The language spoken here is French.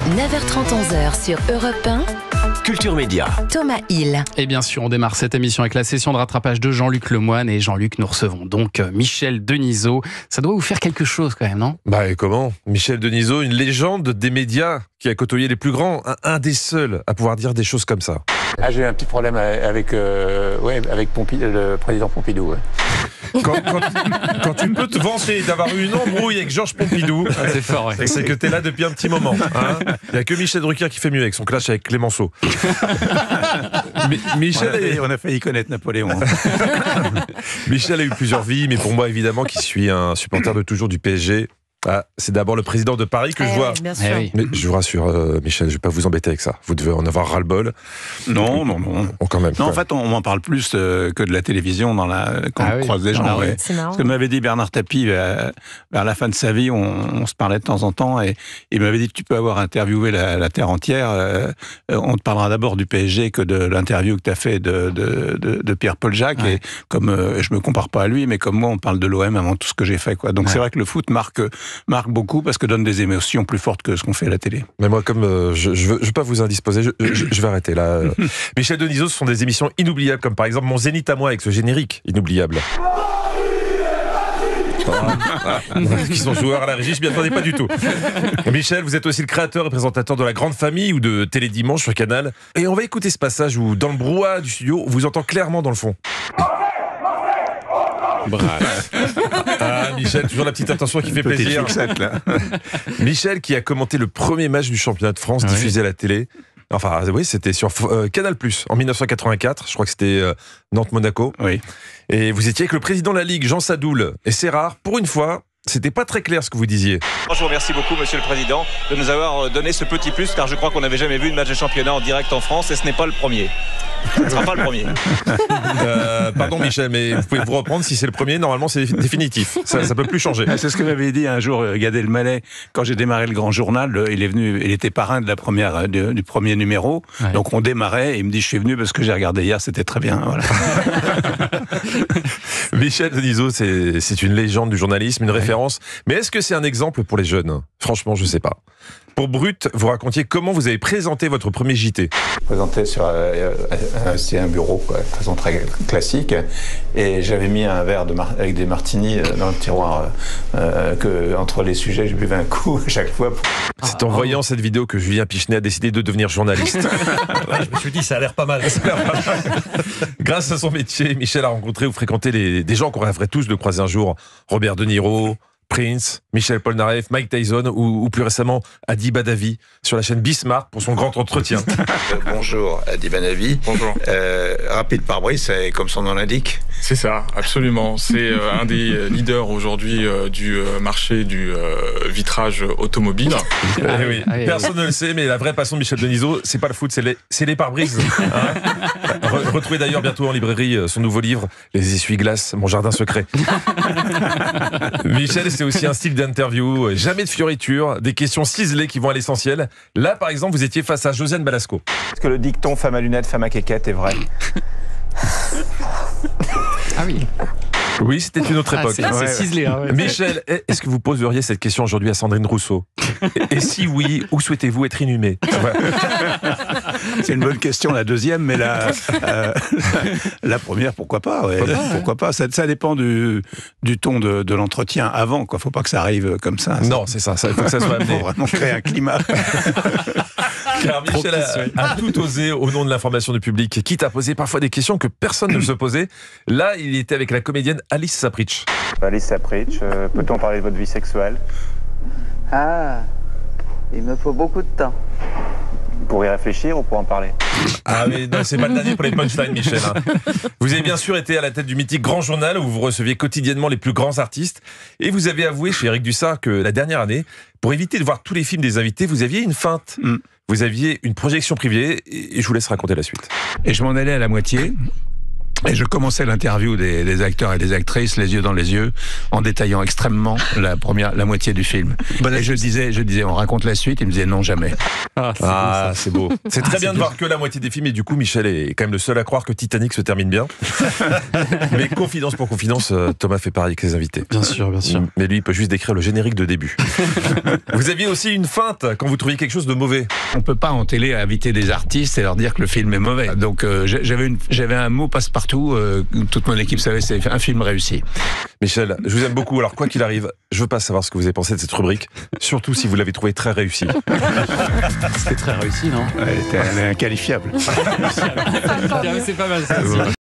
9h30, 11h sur Europe 1. Culture Média. Thomas Hill. Et bien sûr, on démarre cette émission avec la session de rattrapage de Jean-Luc Lemoyne. Et Jean-Luc, nous recevons donc Michel Denisot. Ça doit vous faire quelque chose quand même, non ? Bah et comment ? Michel Denisot, une légende des médias qui a côtoyé les plus grands, un des seuls à pouvoir dire des choses comme ça. Ah, j'ai eu un petit problème avec le président Pompidou. Ouais. Quand tu peux te vanter d'avoir eu une embrouille avec Georges Pompidou, c'est fort, ouais. C'est que t'es là depuis un petit moment. Hein. Il n'y a que Michel Drucker qui fait mieux avec son clash avec Clémenceau. Michel on a failli connaître Napoléon. Michel a eu plusieurs vies, mais pour moi, évidemment, qui suis un supporter de toujours du PSG, c'est d'abord le président de Paris que je vois. Bien sûr. Oui. Mais je vous rassure, Michel, je ne vais pas vous embêter avec ça. Vous devez en avoir ras-le-bol. Non. Quand même. Non, en fait, on m'en parle plus que de la télévision quand on croise des gens. Ouais. C'est marrant. Parce que m'avait dit Bernard Tapie, vers la fin de sa vie, on se parlait de temps en temps, et il m'avait dit, tu peux avoir interviewé la Terre entière, on te parlera d'abord du PSG que de l'interview que tu as fait de Pierre-Paul Jacques, Ouais. et comme je me compare pas à lui, mais comme moi, on parle de l'OM avant tout ce que j'ai fait, quoi. Donc c'est vrai que le foot marque beaucoup parce que donne des émotions plus fortes que ce qu'on fait à la télé. Mais moi, comme je veux pas vous indisposer, je vais arrêter là. Michel Denisot, ce sont des émissions inoubliables, comme par exemple Mon Zénith à moi avec ce générique inoubliable. Qui sont joueurs à la régie, je m'y attendais pas du tout. Michel, vous êtes aussi le créateur et présentateur de La Grande Famille ou de Télé Dimanche sur Canal. Et on va écouter ce passage où, dans le brouhaha du studio, on vous entend clairement dans le fond. Ah, Michel, toujours la petite attention qui fait plaisir. Michel qui a commenté le premier match du championnat de France diffusé à la télé. Enfin, oui, c'était sur Canal+, en 1984. Je crois que c'était Nantes-Monaco. Oui. Et vous étiez avec le président de la Ligue, Jean Sadoul. Et c'est rare, pour une fois, c'était pas très clair ce que vous disiez. Je vous remercie beaucoup, Monsieur le Président, de nous avoir donné ce petit plus, car je crois qu'on n'avait jamais vu une match de championnat en direct en France, et ce n'est pas le premier. Ce ne sera pas le premier. Pardon Michel, mais vous pouvez vous reprendre, si c'est le premier, normalement c'est définitif. Ça peut plus changer. C'est ce que m'avait dit un jour Gad Elmaleh quand j'ai démarré le Grand Journal. Il était parrain de du premier numéro. Ouais. Donc on démarrait et il me dit je suis venu parce que j'ai regardé hier, c'était très bien. Voilà. Michel Denisot, c'est une légende du journalisme, une référence. Mais est-ce que c'est un exemple pour les jeunes ? Franchement, je sais pas. Pour Brut, vous racontiez comment vous avez présenté votre premier JT. Présenté sur c'était un bureau, quoi, de façon très classique, et j'avais mis un verre avec des martinis dans le tiroir, que entre les sujets je buvais un coup à chaque fois. C'est en voyant cette vidéo que Julien Pichenet a décidé de devenir journaliste. Je me suis dit, ça a l'air pas mal. Grâce à son métier, Michel a rencontré ou fréquenté des gens qu'on rêverait tous de croiser un jour. Robert De Niro, Prince, Michel Polnareff, Mike Tyson ou plus récemment Adi Badavi sur la chaîne Bismarck pour son grand entretien. Bonjour Adi Badavi. Bonjour. Rapide pare-brise, c'est comme son nom l'indique. C'est ça, absolument. C'est un des leaders aujourd'hui du marché du vitrage automobile. Oui. Personne ne le sait, mais la vraie passion de Michel Denisot, c'est pas le foot, c'est les pare-brises. Hein. Retrouvez d'ailleurs bientôt en librairie son nouveau livre, Les essuie-glaces, mon jardin secret. Michel, c'est aussi un style d'interview, jamais de fioritures, des questions ciselées qui vont à l'essentiel. Là, par exemple, vous étiez face à Josiane Balasco. Est-ce que le dicton femme à lunettes, femme à quéquette est vrai ? Ah oui. Oui, c'était une autre époque. C'est ciselé. Hein, ouais. Michel, est-ce que vous poseriez cette question aujourd'hui à Sandrine Rousseau ? Et si oui, où souhaitez-vous être inhumé ? C'est une bonne question, la deuxième, mais la première, pourquoi pas, ouais. Pourquoi pas. Ça dépend du ton de l'entretien avant, quoi. Faut pas que ça arrive comme ça. Non, c'est ça, il faut que ça soit amené. Faut vraiment créer un climat. Car Michel a tout osé au nom de l'information du public, quitte à poser parfois des questions que personne ne se posait. Là, il était avec la comédienne Alice Sapritch. Alice Sapritch, peut-on parler de votre vie sexuelle ? Ah, il me faut beaucoup de temps. Pour y réfléchir ou pour en parler ? Ah mais non, c'est pas le dernier pour les punchlines, Michel. Hein. Vous avez bien sûr été à la tête du mythique Grand Journal où vous receviez quotidiennement les plus grands artistes. Et vous avez avoué chez Eric Dussard que la dernière année, pour éviter de voir tous les films des invités, vous aviez une feinte. Vous aviez une projection privée et je vous laisse raconter la suite. Et je m'en allais à la moitié. Et je commençais l'interview des acteurs et des actrices, les yeux dans les yeux, en détaillant extrêmement la moitié du film. Et je disais, on raconte la suite. Il me disait non, jamais. C'est beau. C'est très bien de voir que la moitié des films. Et du coup, Michel est quand même le seul à croire que Titanic se termine bien. Mais confidence pour confidence, Thomas fait pareil avec ses invités. Bien sûr, bien sûr. Mais lui, il peut juste décrire le générique de début. Vous aviez aussi une feinte quand vous trouviez quelque chose de mauvais. On peut pas en télé inviter des artistes et leur dire que le film est mauvais. Donc j'avais un mot passe-partout. Toute mon équipe savait c'est un film réussi. Michel, je vous aime beaucoup. Alors quoi qu'il arrive, je veux pas savoir ce que vous avez pensé de cette rubrique, surtout si vous l'avez trouvé très réussi. C'était très réussi, non? Elle est inqualifiable. C'est pas mal ça aussi.